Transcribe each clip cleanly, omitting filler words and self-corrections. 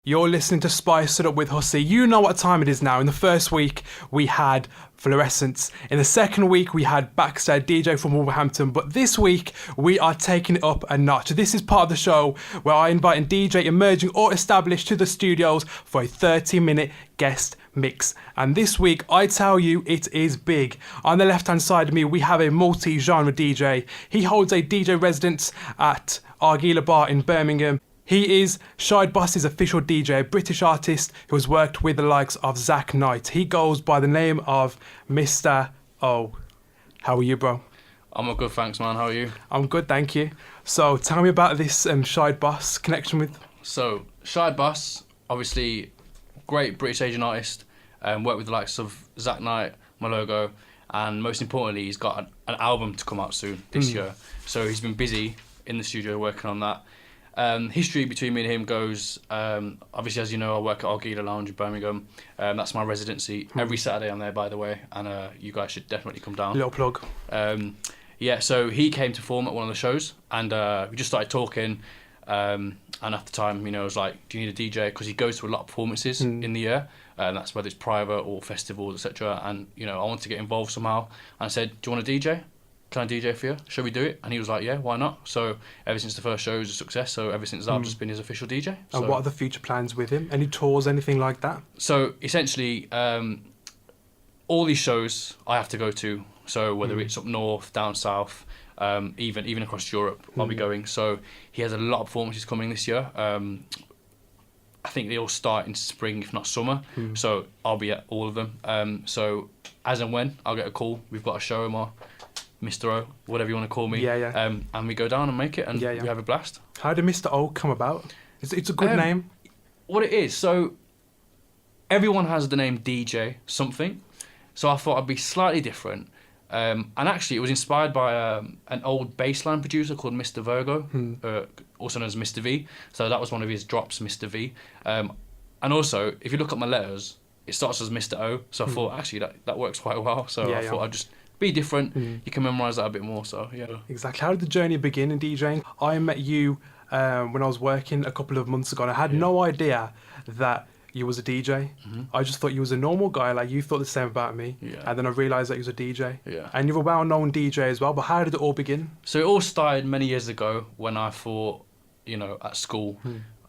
You're listening to Spice It Up with Hussy. You know what time it is now. In the first week, we had Fluorescence. In the second week, we had Baxter, DJ from Wolverhampton. But this week, we are taking it up a notch. This is part of the show where I invite a DJ emerging or established to the studios for a 30-minute guest mix. And this week, I tell you, it is big. On the left-hand side of me, we have a multi-genre DJ. He holds a DJ residence at Argeela Bar in Birmingham. He is Shide Bosses' official DJ, a British artist who has worked with the likes of Zach Knight. He goes by the name of Mr O. How are you, bro? I'm all good, thanks, man. How are you? I'm good, thank you. So tell me about this Shide Boss connection with... So, Shide Boss, obviously, great British Asian artist, worked with the likes of Zach Knight, my logo, and most importantly, he's got an album to come out soon, this year. So he's been busy in the studio working on that. History between me and him goes, obviously, as you know, I work at Argeela Lounge in Birmingham. That's my residency. Every Saturday I'm there, by the way, and you guys should definitely come down. Little plug. Yeah, so he came to perform at one of the shows, and we just started talking, and at the time, you know, I was like, do you need a DJ? Because he goes to a lot of performances in the year, and that's whether it's private or festivals, etc. And, you know, I wanted to get involved somehow, and I said, do you want a DJ? Can I DJ for you? Shall we do it? And he was like, yeah, why not? So ever since the first show, it was a success. So ever since that, I've just been his official DJ. So, and what are the future plans with him? Any tours, anything like that? So essentially, all these shows I have to go to. So whether it's up north, down south, even across Europe, I'll be going. So he has a lot of performances coming this year. I think they all start in spring, if not summer. So I'll be at all of them. So as and when I'll get a call, we've got a show or Mr O, whatever you want to call me. And we go down and make it, and we have a blast. How did Mr O come about? It's a good name. What it is, so everyone has the name DJ something, so I thought I'd be slightly different. And actually, it was inspired by an old bassline producer called Mr Virgo, also known as Mr V. So that was one of his drops, Mr V. And also, if you look at my letters, it starts as Mr O. So I thought, actually, that works quite well. So I thought I'd just be different. You can memorise that a bit more. So yeah. Exactly. How did the journey begin in DJing? I met you when I was working a couple of months ago, and I had no idea that you was a DJ. I just thought you was a normal guy, like you thought the same about me. And then I realised that you was a DJ. And you're a well-known DJ as well, but how did it all begin? So it all started many years ago when I thought, you know, at school,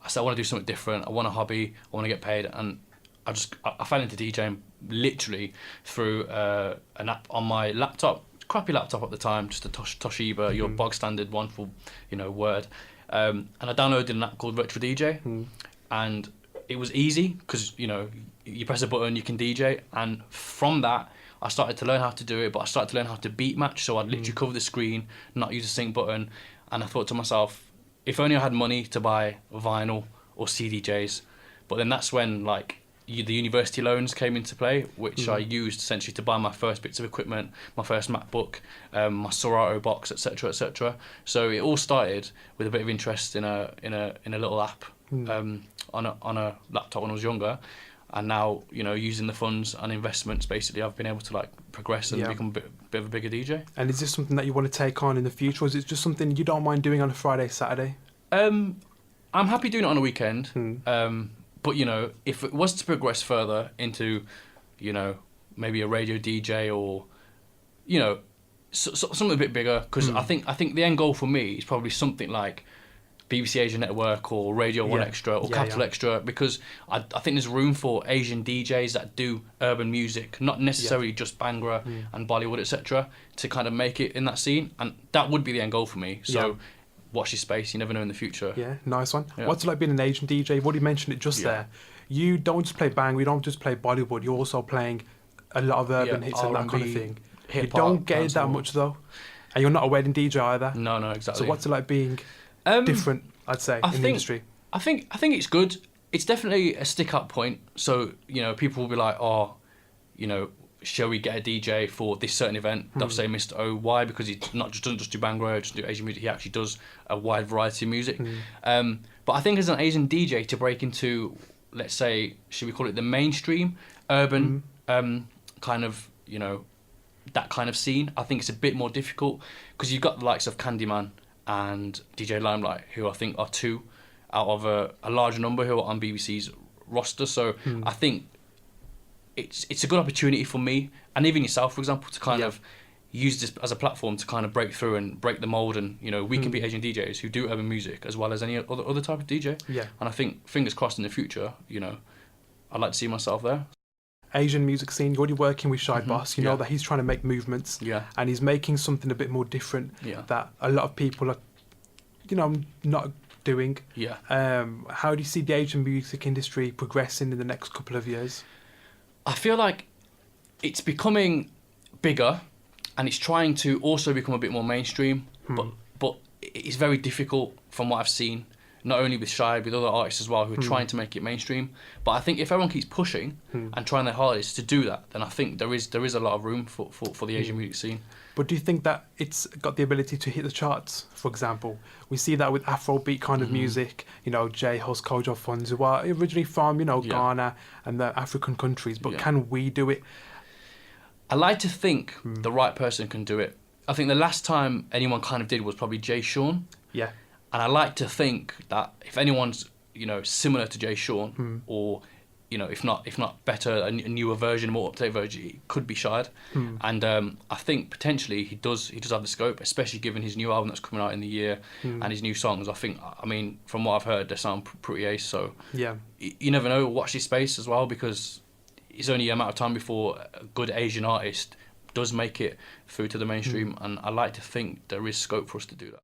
I said I want to do something different, I want a hobby, I want to get paid, and I fell into DJing literally through an app on my laptop, crappy laptop at the time, just a Toshiba, your bog standard one for, you know, Word. And I downloaded an app called Virtual DJ, and it was easy because, you know, you press a button, you can DJ, and from that I started to learn how to do it, but I started to learn how to beat match, so I'd literally cover the screen, not use a sync button, and I thought to myself, if only I had money to buy vinyl or CDJs. But then that's when, like, the university loans came into play, which I used essentially to buy my first bits of equipment, my first MacBook, my Serato box, etc., etc. So it all started with a bit of interest in a little app on a laptop when I was younger, and now, you know, using the funds and investments, basically, I've been able to like progress and become a bit of a bigger DJ. And is this something that you want to take on in the future, or is it just something you don't mind doing on a Friday, Saturday? I'm happy doing it on a weekend. But, you know, if it was to progress further into, you know, maybe a radio DJ or, you know, something a bit bigger, because I think the end goal for me is probably something like BBC Asia Network or Radio 1 Extra or Capital Extra, because I think there's room for Asian DJs that do urban music, not necessarily just Bhangra and Bollywood, etc., to kind of make it in that scene. And that would be the end goal for me. So watch your space, you never know in the future. Yeah, nice one. What's it like being an Asian DJ? You've already mentioned it just there. You don't just play Bang, you don't just play Bollywood, you're also playing a lot of urban hits and that kind of thing. You don't get it that much though. And you're not a wedding DJ either. No, exactly. So what's it like being different, I'd say, in the industry? I think it's good. It's definitely a stick-up point. So, you know, people will be like, oh, you know, shall we get a DJ for this certain event? They'll say Mr O. Why? Because he doesn't just do Bhangra, doesn't do Asian music. He actually does a wide variety of music. But I think as an Asian DJ to break into, let's say, should we call it the mainstream urban kind of, you know, that kind of scene, I think it's a bit more difficult because you've got the likes of Candyman and DJ Limelight, who I think are two out of a larger number who are on BBC's roster. So I think it's a good opportunity for me, and even yourself, for example, to kind of use this as a platform to kind of break through and break the mold. And we can be Asian DJs who do urban music as well as any other type of DJ. Yeah. And I think, fingers crossed, in the future, I'd like to see myself there. Asian music scene, you're already working with Shide Boss, you know that he's trying to make movements, and he's making something a bit more different that a lot of people are, not doing. Yeah. How do you see the Asian music industry progressing in the next couple of years? I feel like it's becoming bigger, and it's trying to also become a bit more mainstream, but it's very difficult from what I've seen. Not only with Shide, with other artists as well who are trying to make it mainstream. But I think if everyone keeps pushing and trying their hardest to do that, then I think there is a lot of room for the Asian music scene. But do you think that it's got the ability to hit the charts, for example? We see that with Afrobeat kind of music, J Hus, Kojo Funds, who are originally from, Ghana and the African countries. But can we do it? I like to think the right person can do it. I think the last time anyone kind of did was probably Jay Sean. Yeah. And I like to think that if anyone's, similar to Jay Sean, or, if not better, a newer version, more up-to-date version, it could be Shide. And I think potentially he does have the scope, especially given his new album that's coming out in the year and his new songs. I mean, from what I've heard, they sound pretty ace. So you never know. Watch this space as well, because it's only a matter of time before a good Asian artist does make it through to the mainstream. And I like to think there is scope for us to do that.